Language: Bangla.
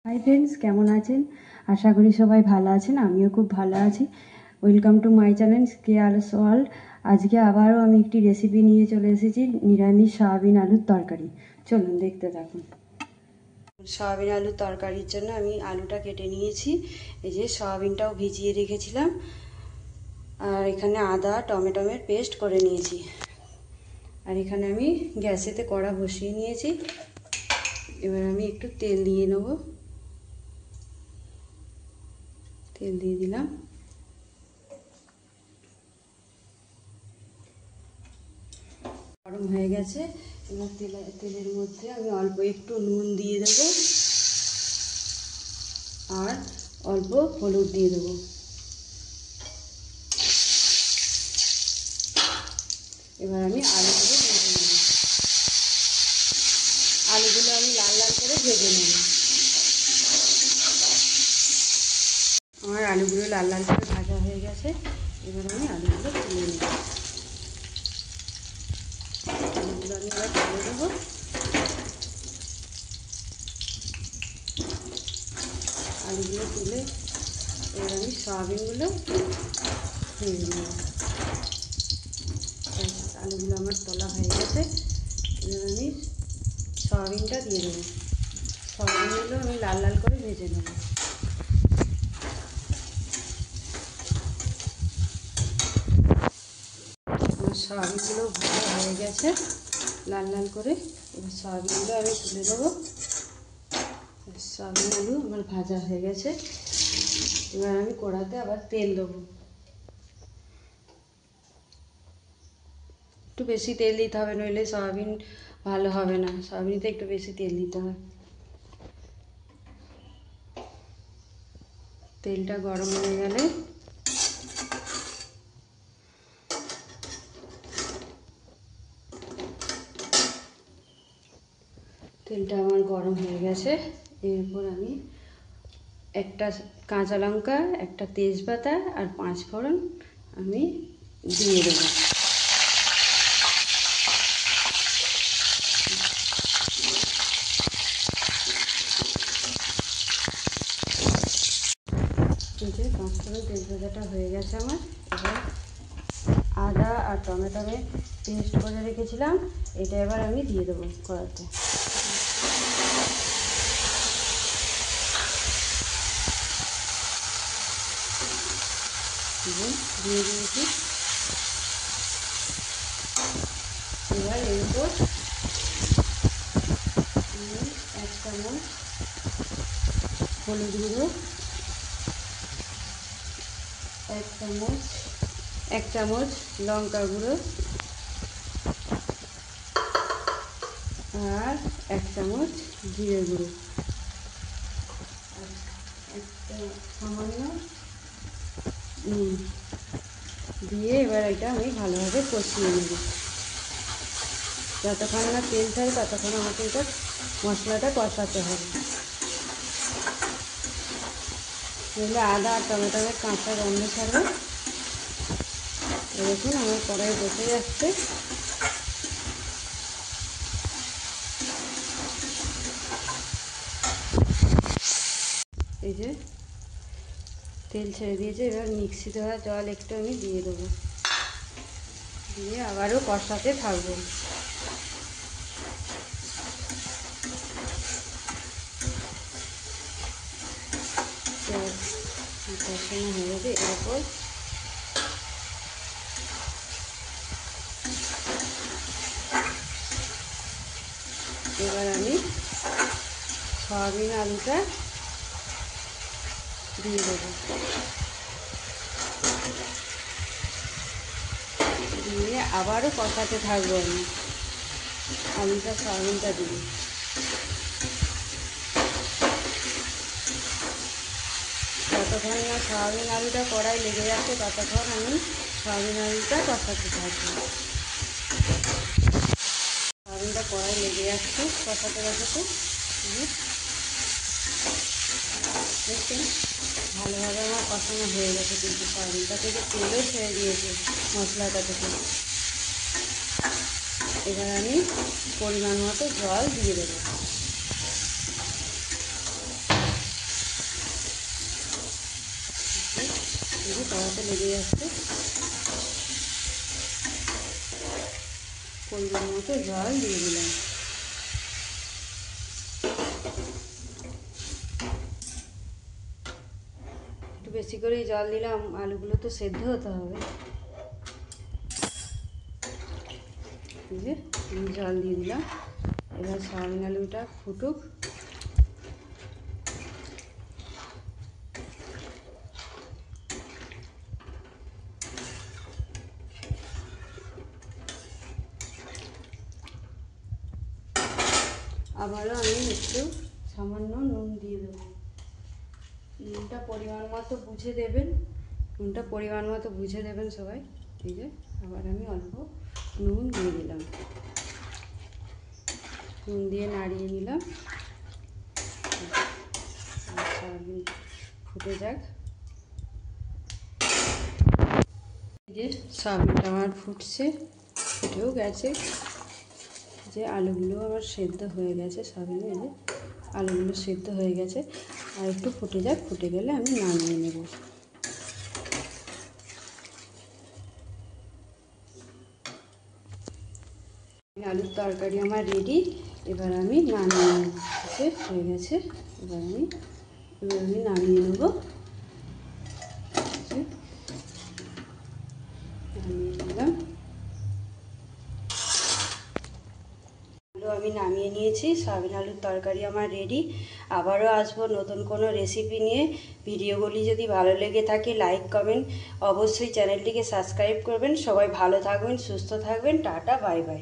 হাই ফ্রেন্ডস, কেমন আছেন? আশা করি সবাই ভালো আছেন। আমিও খুব ভালো আছি। Welcome to my channel cares world. আজকে আবারও আমি একটি রেসিপি নিয়ে চলে এসেছি, নিরামিষ সয়াবিন আলুর তরকারি। চলুন দেখতে থাকুন। সয়াবিন আলুর তরকারির জন্য আমি আলুটা কেটে নিয়েছি। এই যে সয়াবিনটাও ভিজিয়ে রেখেছিলাম, আর এখানে আদা টমেটোর পেস্ট করে নিয়েছি। আর এখানে আমি গ্যাসেতে কড়া বসিয়ে নিয়েছি। এবার আমি একটু তেল দিয়ে নেব। তেল দিয়ে দিলাম। গরম হয়ে গেছে। এবার তেলের মধ্যে আমি অল্প একটু নুন দিয়ে দেব আর অল্প হলুদ দিয়ে দেব। এবার আমি আলুগুলো ভেজে নেব। আলুগুলো আমি লাল লাল করে ভেজে নেব। আমার আলুগুলো লাল লাল করে ভাজা হয়ে গেছে। এবার আমি আলুগুলো তুলে নেব। আলুগুলো আমি এবার তুলে দেবো। আলুগুলো তুলে এবার আমি সয়াবিনগুলো ভেজে নেব। আলুগুলো আমার তোলা হয়ে গেছে। এবার আমি সয়াবিনটা দিয়ে দেবো। সয়াবিনগুলো আমি লাল লাল করে ভেজে নেব। আমার সয়াবিনগুলো ভাজা হয়ে গেছে লাল লাল করে। এবার সয়াবিনগুলো আমি তুলে দেবো। সয়াবিন আলু আমার ভাজা হয়ে গেছে। এবার আমি কড়াতে আবার তেল দেবো। একটু বেশি তেল দিতে হবে, নইলে সয়াবিন ভালো হবে না। সয়াবিনতে একটু বেশি তেল দিতে হবে। তেলটা গরম হয়ে গেলে তেলটা আমার গরম হয়ে গেছে। এরপর আমি একটা কাঁচা লঙ্কা, একটা তেজপাতা আর 5 ফোড়ন আমি দিয়ে দেবো। যে 5 ফোড়ন তেজপাতাটা হয়ে গেছে আমার। এবার আদা আর টমেটোর পেস্ট করে রেখেছিলাম, এটা এবার আমি দিয়ে দেবো কড়াতে। দিয়ে দিয়েছি। এবার এরপর 1 চামচ হলুদ গুঁড়ো, 1 চামচ লঙ্কা গুঁড়ো আর 1 চামচ জিরে গুঁড়ো, একটা সামান্য দিয়ে এবার এটা আমি ভালোভাবে কষিয়ে নেব। যতক্ষণ না তেল ছাড়ে ততক্ষণ আমাকে এটা মশলাটা কষাতে হবে, নইলে আদা আর টমেটোর কাঁচা গন্ধ ছাড়বে। দেখুন আমার কড়াই বসে যাচ্ছে। এই যে তেল ছেড়ে দিয়েছে। এবার মিক্সি ধরা জল একটু আমি দিয়ে দেবো, দিয়ে আবারও কষাতে থাকবো। কষানো হয়ে গেছে। এরপর এবার আমি সয়াবিন আলুটা দিয়ে দেবো। দিয়ে আবারও কষাতে থাকবো আমি আলুটা সয়াবিনটা দিয়ে। যতক্ষণ না সয়াবিন আলুটা কড়াই লেগে যাচ্ছে ততক্ষণ আমি সয়াবিন আলুটা কষাতে থাকবো। সয়াবিনটা কড়াই লেগে যাচ্ছে কষাতে কষাতে। দেখছেন ভালোভাবে আমার কষানো হয়ে গেছে, কিন্তু সয়াবিনটা থেকে তেলও ছেড়ে দিয়েছে মশলাটা থেকে। এবার আমি পরিমাণ মতো জল দিয়ে দেবো। তাওয়াতে লেগে যাচ্ছে। পরিমাণ মতো জল দিয়ে দিলাম। একটু বেশি করেই জল দিলাম, আলুগুলো তো সেদ্ধ হতে হবে। জল দিয়ে দিলাম। এবার সয়াবিন আলুটা ফুটুক। আবারও আমি একটু সামান্য নুন দিয়ে দেবো। নুনটা পরিমাণ মতো বুঝে দেবেন, সবাই। এই যে আবার আমি অল্প নুন দিয়ে দিলাম, নুন দিয়ে নাড়িয়ে নিলাম। সয়াবিন ফুটে যাক। এই যে সয়াবিনটা আমার ফুটেও গেছে। যে আলুগুলো আমার সেদ্ধ হয়ে গেছে, সয়াবিনে এই যে আলুগুলো সেদ্ধ হয়ে গেছে। আর একটু ফুটে যাক, ফুটে গেলে আমি নামিয়ে নেব। আলুর তরকারি আমার রেডি। এবার আমি নামিয়ে হয়ে গেছে। এবার আমি নামিয়ে নেব। আমি নামিয়ে নিয়েছি। সয়াবিন আলুর তরকারি আমার রেডি। আবারও আসবো নতুন কোনো রেসিপি নিয়ে। ভিডিওগুলি যদি ভালো লেগে থাকে লাইক কমেন্ট, অবশ্যই চ্যানেলটিকে সাবস্ক্রাইব করবেন। সবাই ভালো থাকবেন, সুস্থ থাকবেন। Tata, bye bye.